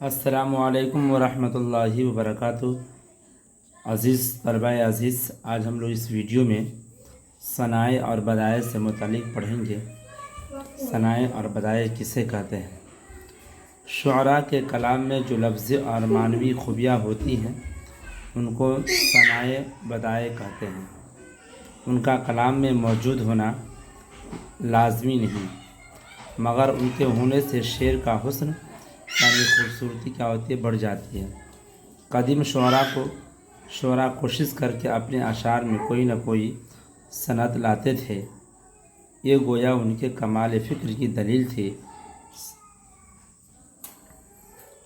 السلام علیکم ورحمۃ اللہ وبرکاتہ۔ عزیز طلبہ عزیز، آج ہم لوگ اس ویڈیو میں ثنائے اور بدائع سے متعلق پڑھیں گے۔ ثنائے اور بدائع کسے کہتے ہیں؟ شعراء کے کلام میں جو لفظی اور معنوی خوبیاں ہوتی ہیں ان کو ثنائے بدائع کہتے ہیں۔ ان کا کلام میں موجود ہونا لازمی نہیں، مگر ان کے ہونے سے شعر کا حسن یعنی خوبصورتی کیا ہوتی ہے، بڑھ جاتی ہے۔ قدیم شعراء کوشش کر کے اپنے اشعار میں کوئی نہ کوئی صنعت لاتے تھے، یہ گویا ان کے کمال فکر کی دلیل تھی۔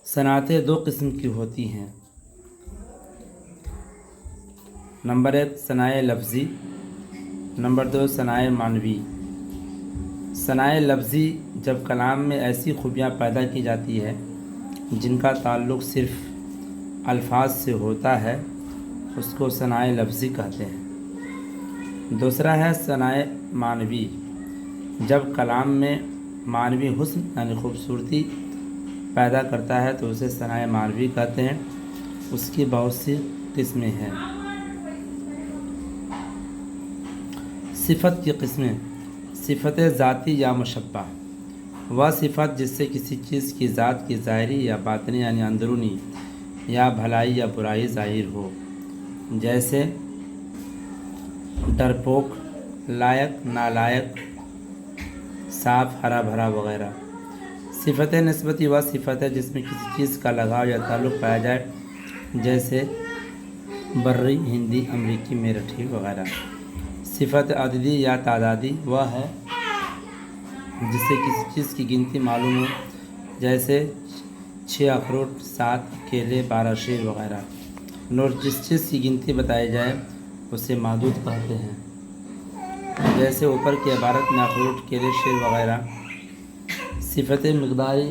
صنعتیں دو قسم کی ہوتی ہیں۔ نمبر 1 ثنائے لفظی، نمبر 2 ثنائے معنوی۔ ثنائے لفظی جب کلام میں ایسی خوبیاں پیدا کی جاتی ہے جن کا تعلق صرف الفاظ سے ہوتا ہے، اس کو ثنائے لفظی کہتے ہیں۔ دوسرا ہے ثنائے معنوی، جب کلام میں معنوی حسن یعنی خوبصورتی پیدا کرتا ہے تو اسے ثنائے معنوی کہتے ہیں۔ اس کی بہت سی قسمیں ہیں۔ صفت کی قسمیں: صفت ذاتی یا مشبہ، وہ صفت جس سے کسی چیز کی ذات کی ظاہری یا باطنی یعنی اندرونی یا بھلائی یا برائی ظاہر ہو، جیسے ڈرپوک، لائق نالائق، صاف ہرا بھرا وغیرہ۔ صفت نسبتی، وہ صفت ہے جس میں کسی چیز کا لگاؤ یا تعلق پایا جائے، جیسے بری، ہندی، امریکی، میرٹھی وغیرہ۔ صفت عددی یا تعدادی، وہ ہے جس سے کسی چیز کی گنتی معلوم ہو، جیسے 6 اخروٹ، 7 کیلے، 12 شیر وغیرہ۔ اور جس چیز کی گنتی بتائی جائے اسے معدود کہتے ہیں، جیسے اوپر کی عبارت میں اخروٹ، کیلے، شیر وغیرہ۔ صفت مقداری،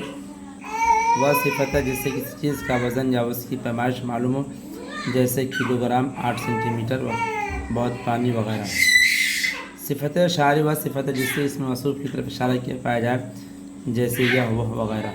وہ صفت ہے جس سے کسی چیز کا وزن یا اس کی پیمائش معلوم ہو، جیسے کلو گرام، 8 سینٹی میٹر، بہت پانی وغیرہ۔ صفت اشاری، وہ صفت ہے جس سے اس موصوف کی طرف اشارہ کیا پایا جائے، جیسے یہ وہ وغیرہ۔